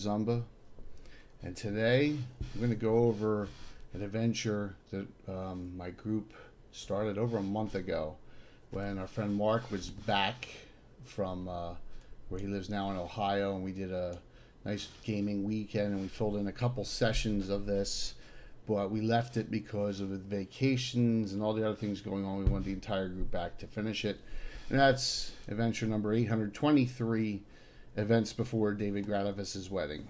Zumba, and today I'm going to go over an adventure that my group started over a month ago when our friend Mark was back from where he lives now in Ohio, and we did a nice gaming weekend and we filled in a couple sessions of this. But we left it because of the vacations and all the other things going on. We wanted the entire group back to finish it. And that's adventure number 823, events before David Gradivus' wedding.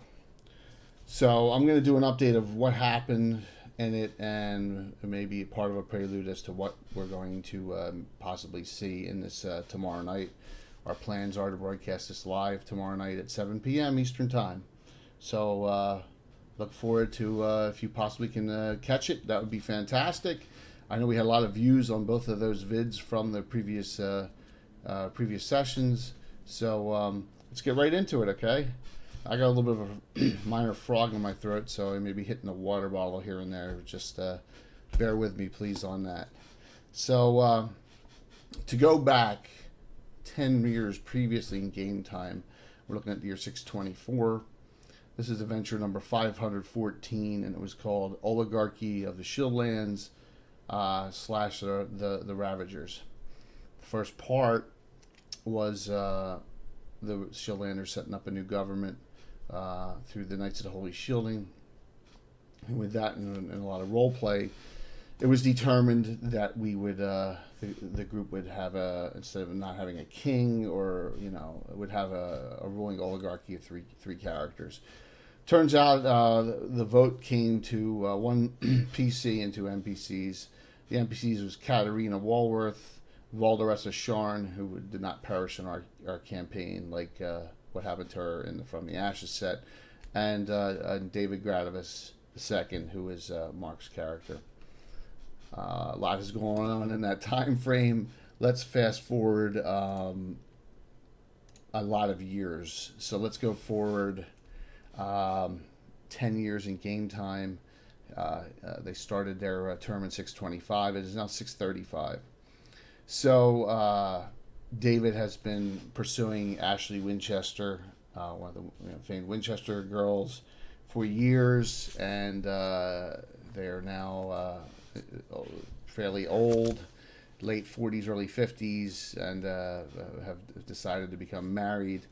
So I'm going to do an update of what happened in it and maybe part of a prelude as to what we're going to possibly see in this tomorrow night. Our plans are to broadcast this live tomorrow night at 7 p.m. Eastern Time. So look forward to if you possibly can catch it. That would be fantastic. I know we had a lot of views on both of those vids from the previous sessions. So let's get right into it, okay? I got a little bit of a minor frog in my throat, so I may be hitting the water bottle here and there. Just bear with me, please, on that. So to go back 10 years previously in game time, we're looking at the year 624. This is adventure number 514, and it was called Oligarchy of the Shieldlands / the Ravagers. The first part was the Shieldlanders setting up a new government through the Knights of the Holy Shielding. And with that and a lot of role play, it was determined that we would the group would have instead of not having a king or would have a ruling oligarchy of three characters. Turns out the vote came to one PC and two NPCs. The NPCs was Katarina Walworth, Valderessa Sharn, who did not perish in our campaign, like what happened to her from the Ashes set, and David Gradivus II, who is Mark's character. A lot is going on in that time frame. Let's fast forward a lot of years. So let's go forward 10 years in game time. They started their term in 625. It is now 635. So David has been pursuing Ashley Winchester, one of the famed Winchester girls, for years, and they are now fairly old, late 40s, early 50s, and have decided to become married.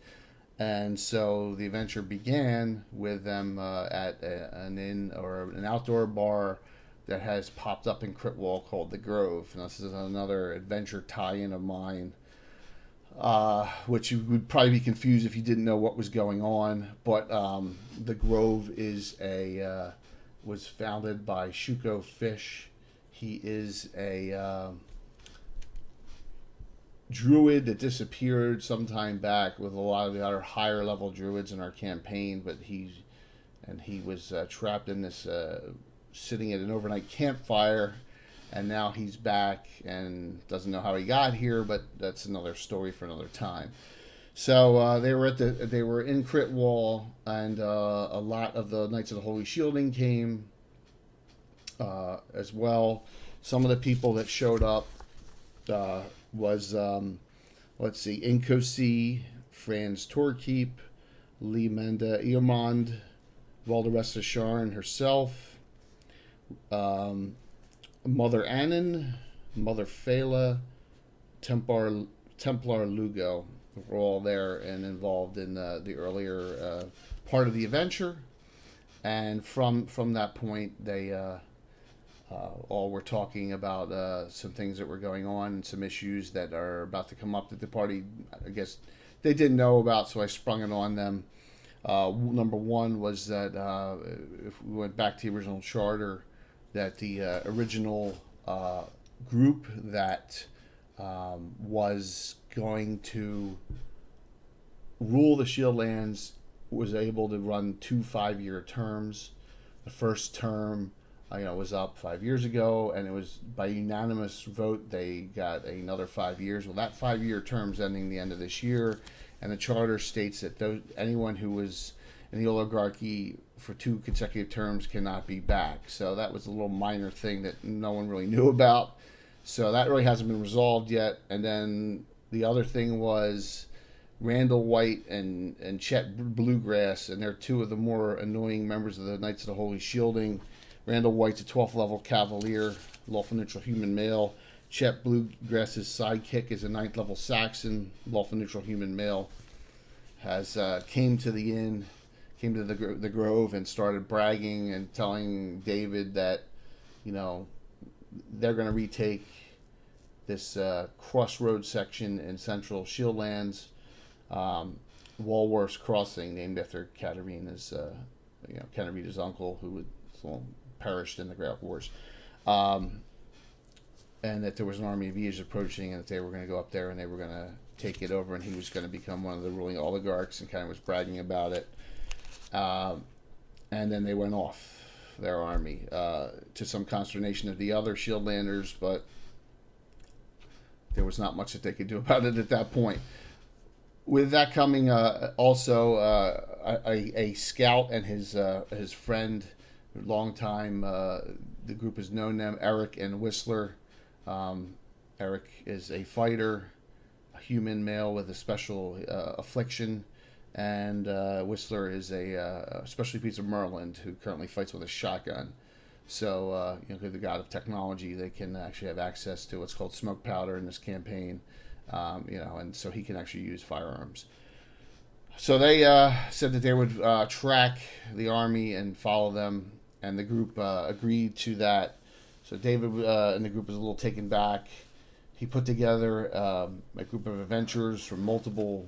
And so the adventure began with them at an inn or an outdoor bar that has popped up in Critwall called The Grove. And this is another adventure tie-in of mine, which you would probably be confused if you didn't know what was going on. But The Grove was founded by Shuko Fish. He is a druid that disappeared some time back with a lot of the other higher level druids in our campaign, but he was trapped in this sitting at an overnight campfire, and now he's back and doesn't know how he got here, but that's another story for another time. So they were in Critwall, and a lot of the Knights of the Holy Shielding came as well. Some of the people that showed up was let's see, Inkosi, Franz Torkeep, Lee Menda Eamond, Valderessa Sharn herself, Mother Annan, Mother Phala, Templar Lugo were all there and involved in the earlier part of the adventure. And from that point, they all were talking about some things that were going on and some issues that are about to come up that the party, I guess, they didn't know about, so I sprung it on them. Number one was that if we went back to the original charter, that the original group that was going to rule the Shieldlands was able to run 2 5-year terms. The first term was up 5 years ago, and it was by unanimous vote they got another 5 years. Well, that 5-year term's ending the end of this year, and the charter states that anyone who was in the oligarchy for 2 consecutive terms cannot be back. So that was a little minor thing that no one really knew about. So that really hasn't been resolved yet. And then the other thing was Randall White and Chet Bluegrass, and they're two of the more annoying members of the Knights of the Holy Shielding. Randall White's a 12th level Cavalier, lawful neutral human male. Chet Bluegrass's sidekick is a 9th level Saxon, lawful neutral human male. Has came to the inn, came to the Grove, and started bragging and telling David that, you know, they're going to retake this crossroad section in central Shieldlands, Walworth's Crossing, named after Katarina's, Katarina's uncle, who perished in the Great Wars, and that there was an army of Vias approaching, and that they were going to go up there and they were going to take it over, and he was going to become one of the ruling oligarchs, and kind of was bragging about it. And then they went off, their army, to some consternation of the other Shieldlanders, but there was not much that they could do about it at that point. With that coming, also a scout and his friend, long time, the group has known them, Eric and Whistler. Eric is a fighter, a human male with a special affliction, and Whistler is a specialty piece of Merlin who currently fights with a shotgun. So, the god of technology, they can actually have access to what's called smoke powder in this campaign, and so he can actually use firearms. So they said that they would track the army and follow them, and the group agreed to that. So David and the group was a little taken back. He put together a group of adventurers from multiple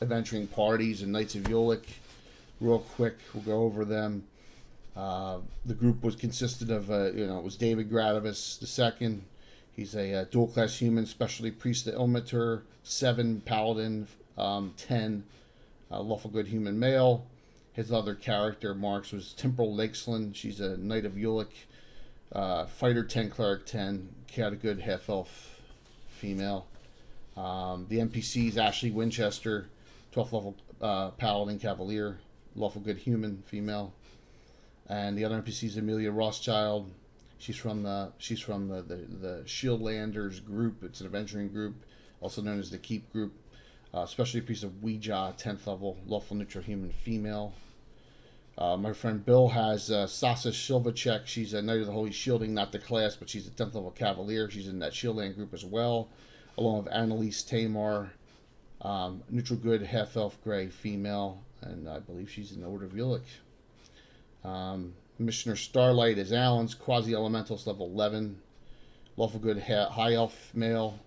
adventuring parties and Knights of Ulek. Real quick, we'll go over them. The group consisted of, it was David Gradivus II. He's a dual class human, specialty priest of Ilmater, 7 paladin, 10 lawful good human male. His other character, Marks, was Temporal Lakesland. She's a Knight of Ulek, fighter 10, cleric 10, cat good half elf female. The NPCs, Ashley Winchester, 12th level paladin cavalier, lawful good human female. And the other NPC is Amelia Rothschild. She's from the Shieldlanders group. It's an adventuring group, also known as the Keep group. Specialty piece of Ouija, 10th level, lawful neutral human female. My friend Bill has Sasa Silvacek. She's a Knight of the Holy Shielding, not the class, but she's a 10th level Cavalier. She's in that Shieldland group as well, along with Annalise Tamar, neutral good, half elf gray female, and I believe she's in the Order of Ulek. Missioner Starlight is Alan's quasi-elementals, level 11, lawful good high elf male,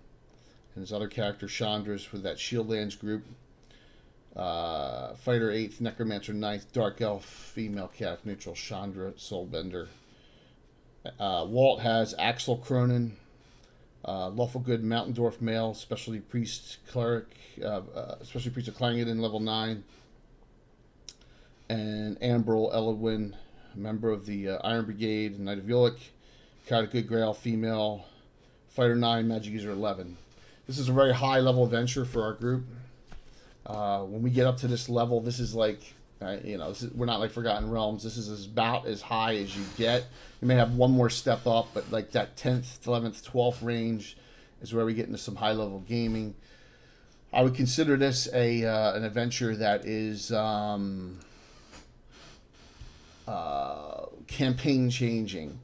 and his other character Chandra's for that Shieldlands group. Fighter 8th, Necromancer 9th, dark elf female cat neutral Chandra Soulbender. Walt has Axel Cronin, lawful good Mountain Dwarf male, specialty priest cleric, specialty priest of Clangeddon, level 9. And Ambril Elwin, member of the Iron Brigade, Knight of Ulek, got a good Grail female, fighter 9, magic user 11. This is a very high level adventure for our group. When we get up to this level, this is like, we're not like Forgotten Realms. This is about as high as you get. You may have one more step up, but like that 10th, 11th, 12th range is where we get into some high level gaming. I would consider this an adventure that is campaign changing,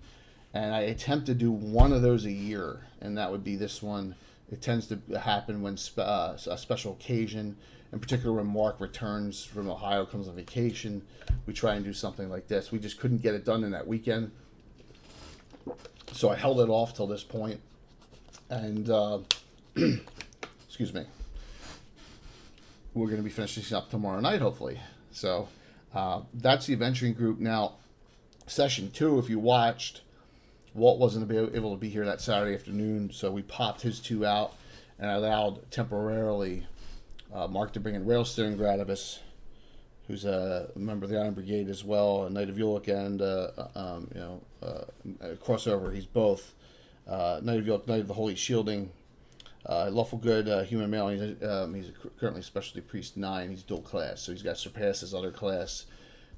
and I attempt to do one of those a year, and that would be this one. It tends to happen when a special occasion, in particular when Mark returns from Ohio, comes on vacation. We try and do something like this. We just couldn't get it done in that weekend, so I held it off till this point, and excuse me, we're going to be finishing up tomorrow night, hopefully. So that's the adventuring group. Now, session 2, if you watched, Walt wasn't able to be here that Saturday afternoon, so we popped his 2 out, and I allowed temporarily Mark to bring in Railstone Gradivus, who's a member of the Iron Brigade as well, a Knight of Ulek, and a crossover. He's both Knight of Ulek, Knight of the Holy Shielding, lawful good human male. He's currently specialty priest 9. He's dual class, so he's got to surpass his other class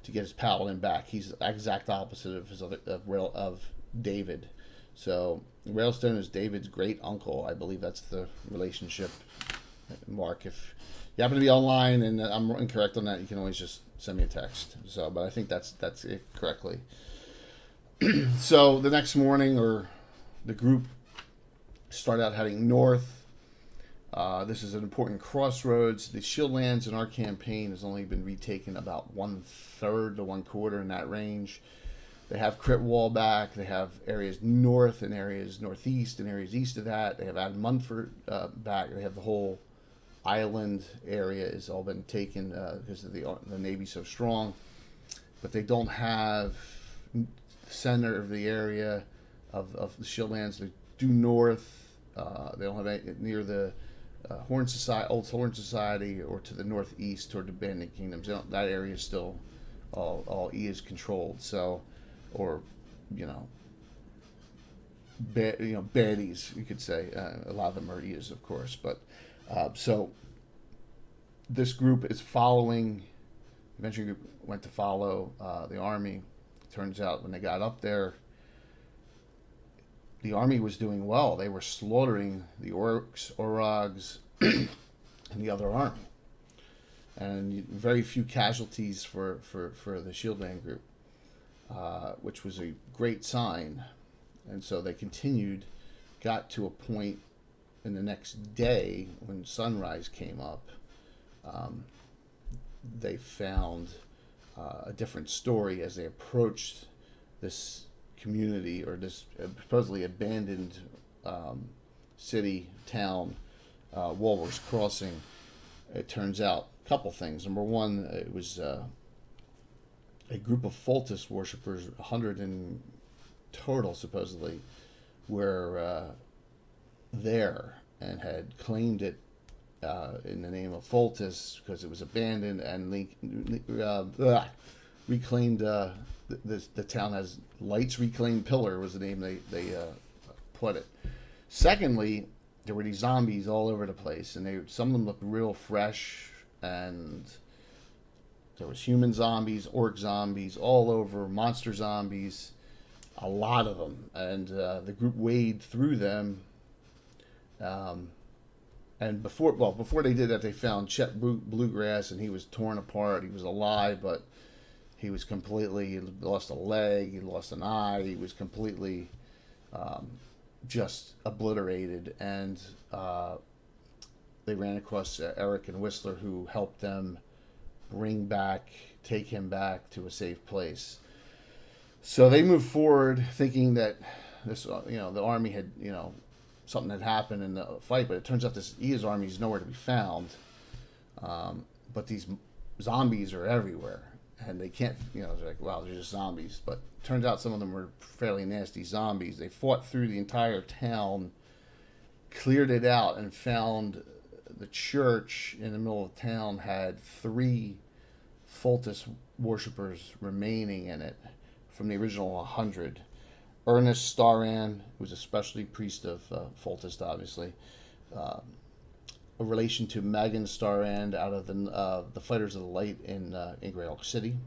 to get his paladin back. He's the exact opposite of his other of David. So Railstone is David's great uncle. I believe that's the relationship. Mark, if you happen to be online and I'm incorrect on that, you can always just send me a text. So, but I think that's it correctly. So the next morning, or the group start out heading north. This is an important crossroads. The shield lands in our campaign has only been retaken about 1/3 to 1/4 in that range. They have crit wall back. They have areas north and areas northeast and areas east of that. They have added Munford back. They have the whole island area has all been taken because of the Navy's so strong. But they don't have the center of the area of the shield lands. They're due north. They don't have any near the Horn Society, Old Horn Society, or to the northeast toward the Bandit Kingdoms. That area is still all E is controlled. So, or baddies, you could say. A lot of them are E's, of course. But so this group is following. The adventure group went to follow the army. Turns out when they got up there, the army was doing well. They were slaughtering the orcs, orogs, and the other army, and very few casualties for the Shieldland group, which was a great sign. And so they continued, got to a point in the next day when sunrise came up. They found a different story as they approached this community, or this supposedly abandoned city, town, Walrus Crossing. It turns out a couple things. Number one, it was a group of Fultus worshippers, 100 in total supposedly, were there and had claimed it in the name of Fultus because it was abandoned, and reclaimed the town as Lights Reclaimed Pillar was the name they put it. Secondly, there were these zombies all over the place, and some of them looked real fresh, and there was human zombies, orc zombies all over, monster zombies, a lot of them, and the group waded through them. And before they did that, they found Chet Bluegrass, and he was torn apart. He was alive, but he was he lost a leg, he lost an eye, he was completely just obliterated. And they ran across Eric and Whistler, who helped them take him back to a safe place. So they moved forward thinking that this, the army had, something had happened in the fight, but it turns out this Ia's army is nowhere to be found. But these zombies are everywhere, and they can't, they're like, wow, they're just zombies. But it turns out some of them were fairly nasty zombies. They fought through the entire town, cleared it out, and found the church in the middle of town had 3 Fultus worshippers remaining in it from the original 100. Ernest Staran, who was a specialty priest of Fultus, obviously, a relation to Magan Starand out of the Fighters of the Light in Great Oak City,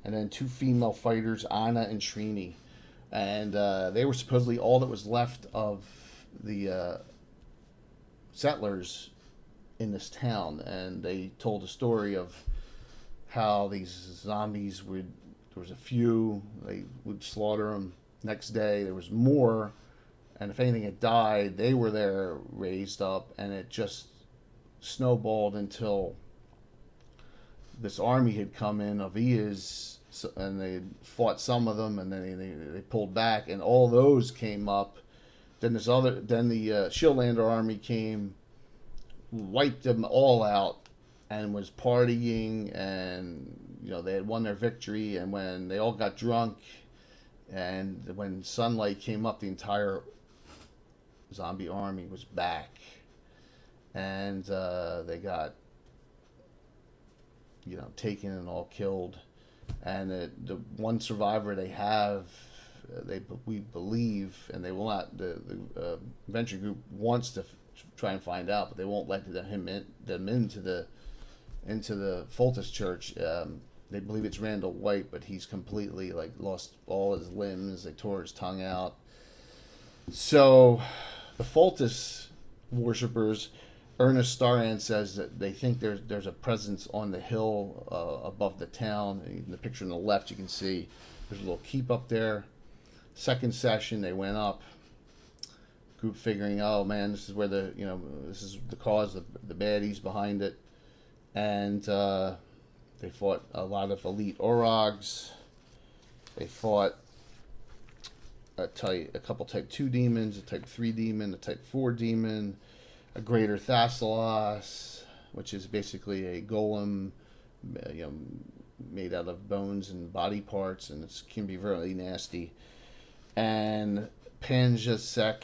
and then 2 female fighters, Anna and Srini, and they were supposedly all that was left of the settlers in this town, and they told a story of how these zombies there was a few, they would slaughter them. Next day there was more, and if anything had died, they were there raised up, and it just snowballed until this army had come in of Ias, and they fought some of them, and then they pulled back, and all those came up. Then the Shieldlander army came, wiped them all out, and was partying, and they had won their victory. And when they all got drunk, and when sunlight came up, the entire zombie army was back, and they got taken and all killed. And the one survivor they have, we believe, and they will not. The venture group wants to try and find out, but they won't let them into the Fultus church. They believe it's Randall White, but he's completely lost all his limbs. They tore his tongue out. So the Fultus worshippers Ernest Starrand says that they think there's a presence on the hill above the town. In the picture on the left, you can see there's a little keep up there. Second session, they went up. Group figuring, oh man, this is where this is the cause of the baddies behind it, and they fought a lot of elite Orogs. They fought a couple Type 2 demons, a Type 3 demon, a Type 4 demon, a Greater Thassalos, which is basically a golem, made out of bones and body parts, and it can be really nasty. And Panjasek,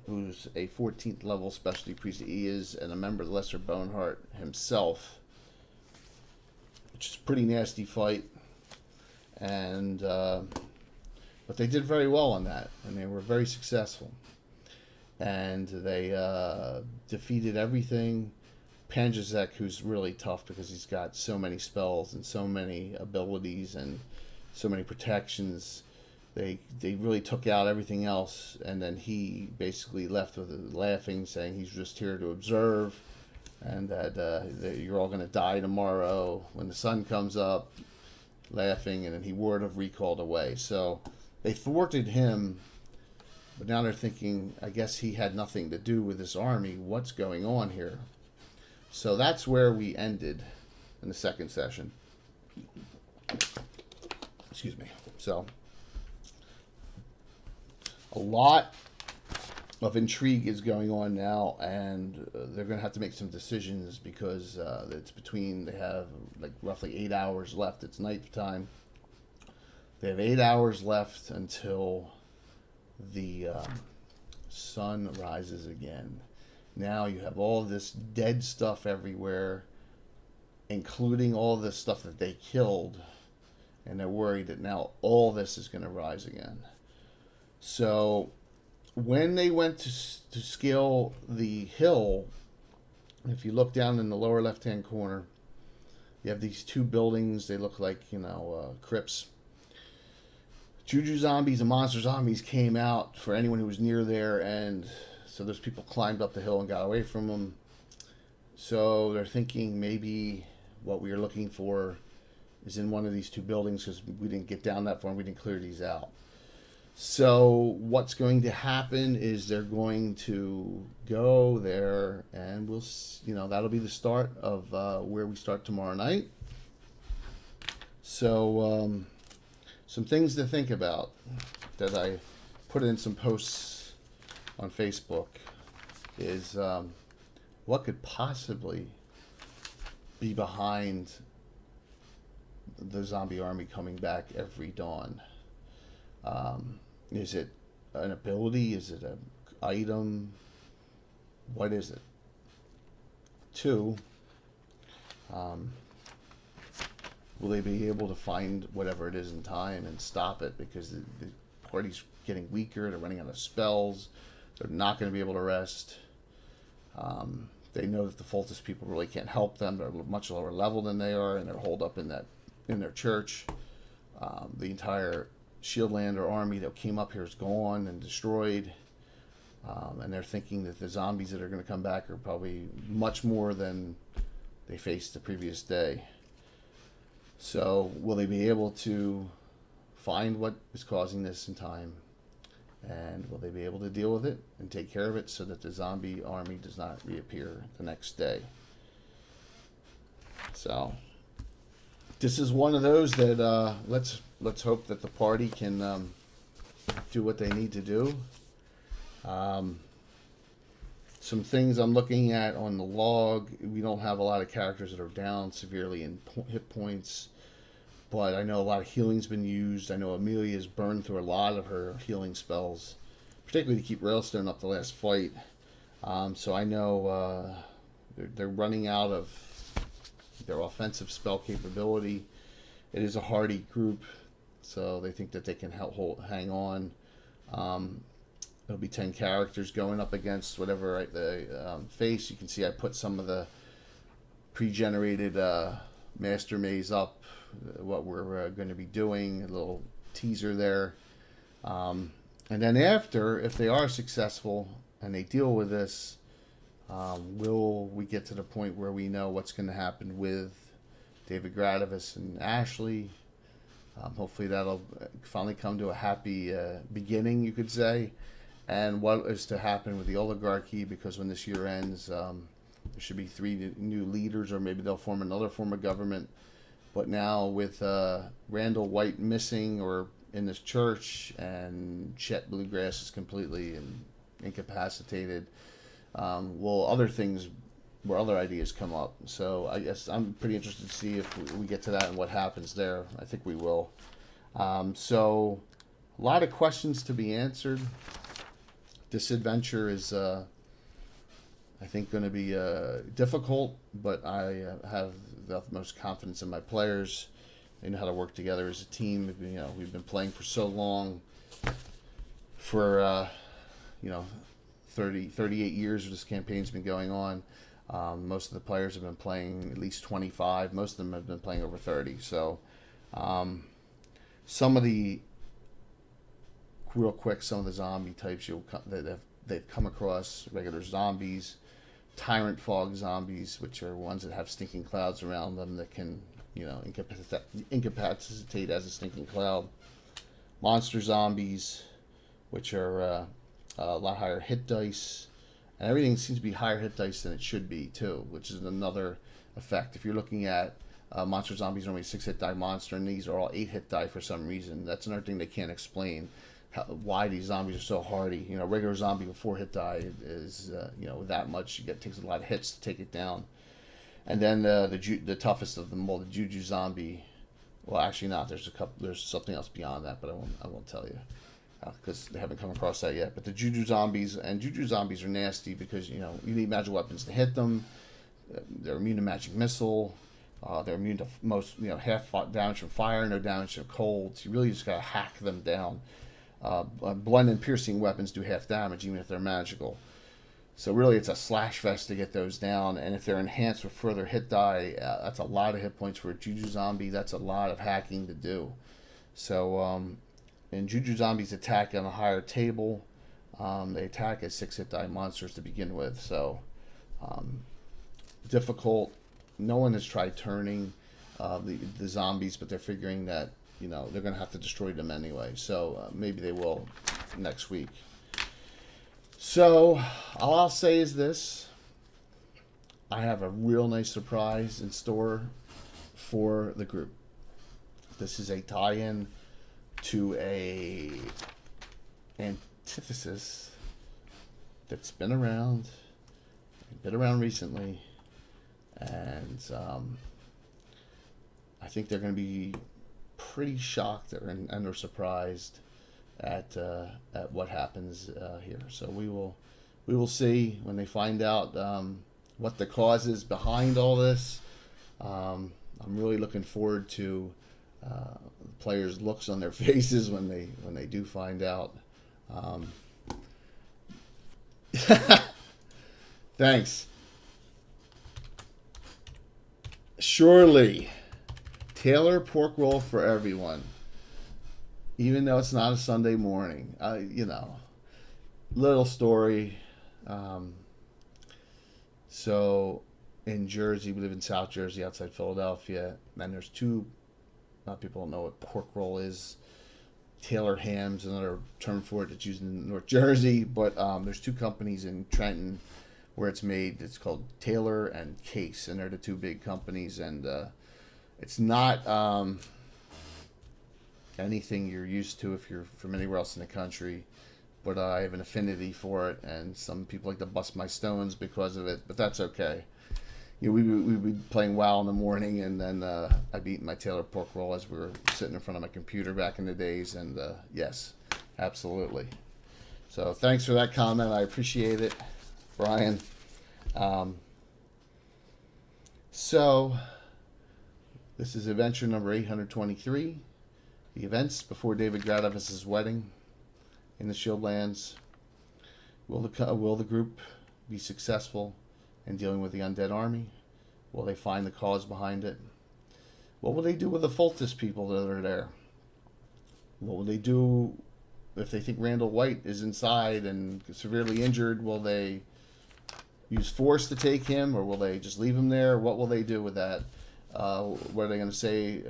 who's a 14th level specialty priest. He is and a member of the Lesser Boneheart himself, which is a pretty nasty fight. And but they did very well on that, and they were very successful. And they defeated everything. Panjasek, who's really tough because he's got so many spells and so many abilities and so many protections. They really took out everything else, and then he basically left with laughing, saying he's just here to observe, and that you're all going to die tomorrow when the sun comes up, laughing, and then he word of recalled away. So they thwarted him, but now they're thinking, I guess he had nothing to do with this army. What's going on here? So that's where we ended in the second session. Excuse me. So a lot of intrigue is going on now, and they're going to have to make some decisions because they have like roughly 8 hours left. It's night time. They have 8 hours left until the sun rises again. Now you have all this dead stuff everywhere, including all this stuff that they killed, and they're worried that now all this is going to rise again. So when they went to scale the hill, if you look down in the lower left-hand corner, you have these two buildings. They look like, crypts. Juju zombies and monster zombies came out for anyone who was near there, and so those people climbed up the hill and got away from them. So they're thinking maybe what we are looking for is in one of these two buildings, because we didn't get down that far and we didn't clear these out. So what's going to happen is they're going to go there, and that'll be the start of where we start tomorrow night. So some things to think about that I put in some posts on Facebook is what could possibly be behind the zombie army coming back every dawn. Is it an ability? Is it an item? What is it? 2, will they be able to find whatever it is in time and stop it? Because the party's getting weaker. They're running out of spells. They're not going to be able to rest. They know that the Fultus people really can't help them. They're much lower level than they are, and they're holed up in their church. The entire Shieldlander army that came up here is gone and destroyed, and they're thinking that the zombies that are going to come back are probably much more than they faced the previous day. So will they be able to find what is causing this in time, and will they be able to deal with it and take care of it so that the zombie army does not reappear the next day? So this is one of those that let's hope that the party can do what they need to do. Some things I'm looking at on the log, we don't have a lot of characters that are down severely in hit points, but I know a lot of healing's been used. I know Amelia's burned through a lot of her healing spells, particularly to keep Railstone up the last fight. So I know they're running out of their offensive spell capability. It is a hardy group, so they think that they can hang on. It'll be 10 characters going up against whatever they face. You can see I put some of the pre-generated Master Maze up, what we're going to be doing, a little teaser there. And then after, if they are successful and they deal with this, Will we get to the point where we know what's going to happen with David Gradivus and Ashley? Hopefully that'll finally come to a happy beginning, you could say. And what is to happen with the oligarchy, because when this year ends, there should be 3 new leaders, or maybe they'll form another form of government. But now with Randall White missing or in this church, and Chet Bluegrass is completely incapacitated, will other things, where other ideas come up. So I guess I'm pretty interested to see if we get to that and what happens there. I think we will. So a lot of questions to be answered. This adventure is, I think, going to be difficult, but I have the utmost confidence in my players. They know how to work together as a team. We've been playing for so long, for 38 years this campaign's been going on. Most of the players have been playing at least 25. Most of them have been playing over 30. So some of the zombie types they've come across: regular zombies, tyrant fog zombies, which are ones that have stinking clouds around them that can incapacitate as a stinking cloud. Monster zombies, which are a lot higher hit dice, and everything seems to be higher hit dice than it should be too, which is another effect. If you're looking at monster zombies, are only 6 hit die monster, and these are all 8 hit die for some reason. That's another thing they can't explain, why these zombies are so hardy. Regular zombie with 4 hit die is that much. Takes a lot of hits to take it down. And then the toughest of them all, the Juju zombie. Well, actually not. There's something else beyond that, but I won't tell you, because they haven't come across that yet. But the Juju zombies are nasty because you need magic weapons to hit them. They're immune to magic missile. They're immune to most half damage from fire, no damage from cold. So you really just gotta hack them down. Blunt and piercing weapons do half damage even if they're magical. So really, it's a slash fest to get those down. And if they're enhanced with further hit die, that's a lot of hit points for a Juju zombie. That's a lot of hacking to do. So, and Juju zombies attack on a higher table. They attack as 6 hit die monsters to begin with. So, difficult. No one has tried turning the zombies, but they're figuring that they're going to have to destroy them anyway. So maybe they will next week. So all I'll say is this: I have a real nice surprise in store for the group. This is a tie-in to a antithesis that's been around recently, and I think they're going to be pretty shocked and are surprised at what happens here. So we will see when they find out what the cause is behind all this. I'm really looking forward to the players' looks on their faces when they do find out. Thanks. Surely, Taylor pork roll for everyone. Even though it's not a Sunday morning, little story. So in Jersey, we live in South Jersey, outside Philadelphia, and there's two. A lot of people don't know what pork roll is. Taylor ham's another term for it that's used in North Jersey, but there's 2 companies in Trenton where it's made. It's called Taylor and Case, and they're the 2 big companies, and it's not anything you're used to if you're from anywhere else in the country, but I have an affinity for it, and some people like to bust my stones because of it, but that's okay. We'd be playing WoW in the morning, and then I'd be eating my Taylor pork roll as we were sitting in front of my computer back in the days, and yes, absolutely. So thanks for that comment. I appreciate it, Brian. So this is adventure number 823. The events before David Gradivus' wedding in the Shieldlands. Will the group be successful in dealing with the undead army? Will they find the cause behind it? What will they do with the Fultus people that are there? What will they do if they think Randall White is inside and severely injured? Will they use force to take him, or will they just leave him there? What will they do with that? What are they going to say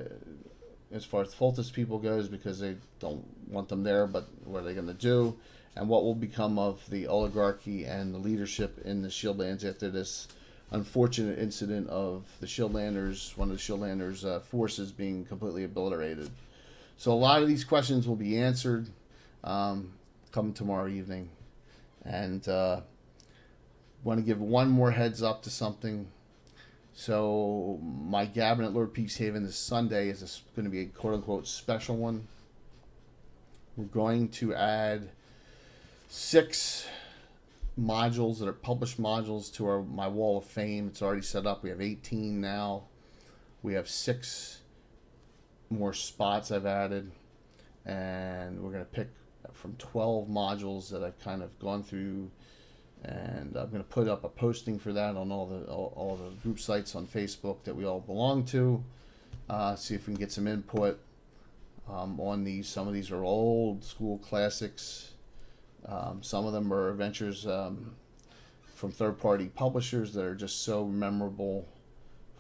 as far as the Fultus people goes, because they don't want them there, but what are they going to do? And what will become of the oligarchy and the leadership in the Shieldlands after this unfortunate incident of the Shieldlanders, one of the Shieldlanders' forces being completely obliterated? So a lot of these questions will be answered come tomorrow evening. And want to give one more heads up to something. So my gathering at Lord Peacehaven this Sunday is going to be a quote-unquote special one. We're going to add 6 modules that are published modules to my wall of fame. It's already set up. We have 18 now. We have 6 more spots I've added, and we're going to pick from 12 modules that I've kind of gone through, and I'm going to put up a posting for that on all the group sites on Facebook that we all belong to. See if we can get some input on these. Some of these are old school classics. Some of them are adventures from third-party publishers that are just so memorable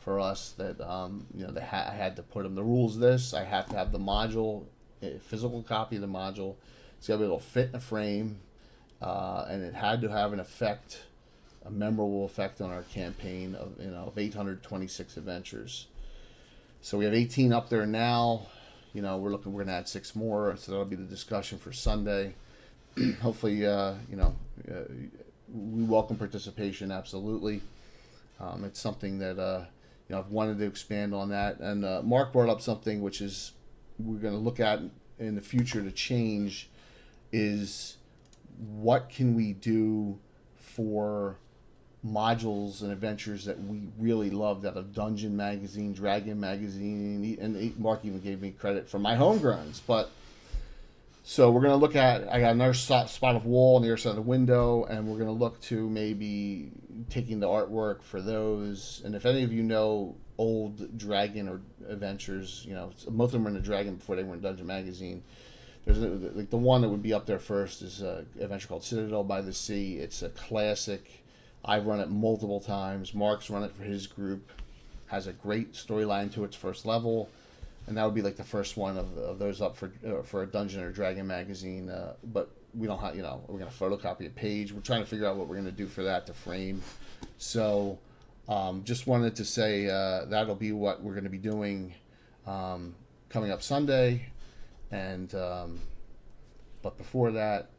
for us that I had to put them. The rules of this: I have to have the module, a physical copy of the module. It's got to be able to fit in a frame, and it had to have an effect, a memorable effect on our campaign of 826 adventures. So we have 18 up there now. We're going to add 6 more, so that'll be the discussion for Sunday. Hopefully, we welcome participation. Absolutely, it's something that I've wanted to expand on that. And Mark brought up something which is we're going to look at in the future to change is what can we do for modules and adventures that we really loved out of Dungeon Magazine, Dragon Magazine, and Mark even gave me credit for my homegrowns. But so we're going to look at, I got another spot of wall on the other side of the window, and we're going to look to maybe taking the artwork for those. And if any of you know old Dragon or adventures, most of them were in the Dragon before they were in Dungeon Magazine. There's like the one that would be up there first is an adventure called Citadel by the Sea. It's a classic. I've run it multiple times. Mark's run it for his group. Has a great storyline to its first level. And that would be like the first one of those up for a Dungeon or Dragon magazine. But we don't have, we're going to photocopy a page. We're trying to figure out what we're going to do for that to frame. So just wanted to say that'll be what we're going to be doing coming up Sunday. And but before that,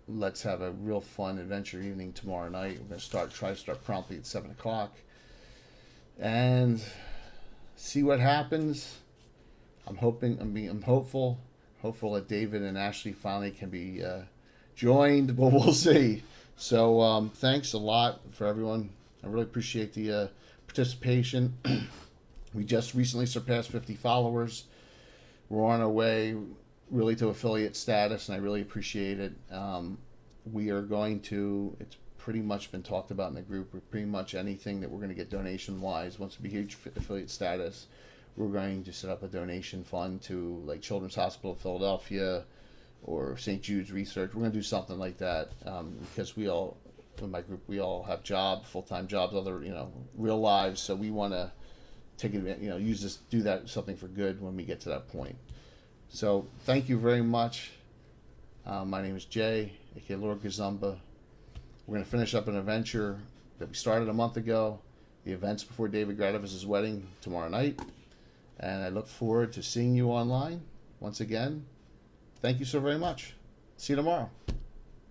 let's have a real fun adventure evening tomorrow night. We're going to try to start promptly at 7 o'clock. And see what happens. I'm hopeful that David and Ashley finally can be joined, but we'll see. So thanks a lot for everyone. I really appreciate the participation. We just recently surpassed 50 followers. We're on our way really to affiliate status, and I really appreciate it. We are going to, it's pretty much been talked about in the group, with pretty much anything that we're going to get donation-wise. Once we hit affiliate status, we're going to set up a donation fund to like Children's Hospital of Philadelphia or St. Jude's Research. We're going to do something like that because we all, in my group, we all have jobs, full-time jobs, other, real lives. So we want to take advantage, use this, do that something for good when we get to that point. So thank you very much. My name is Jay, aka Lord Gazumba. We're going to finish up an adventure that we started a month ago, the events before David Gradivus' wedding tomorrow night. And I look forward to seeing you online once again. Thank you so very much. See you tomorrow.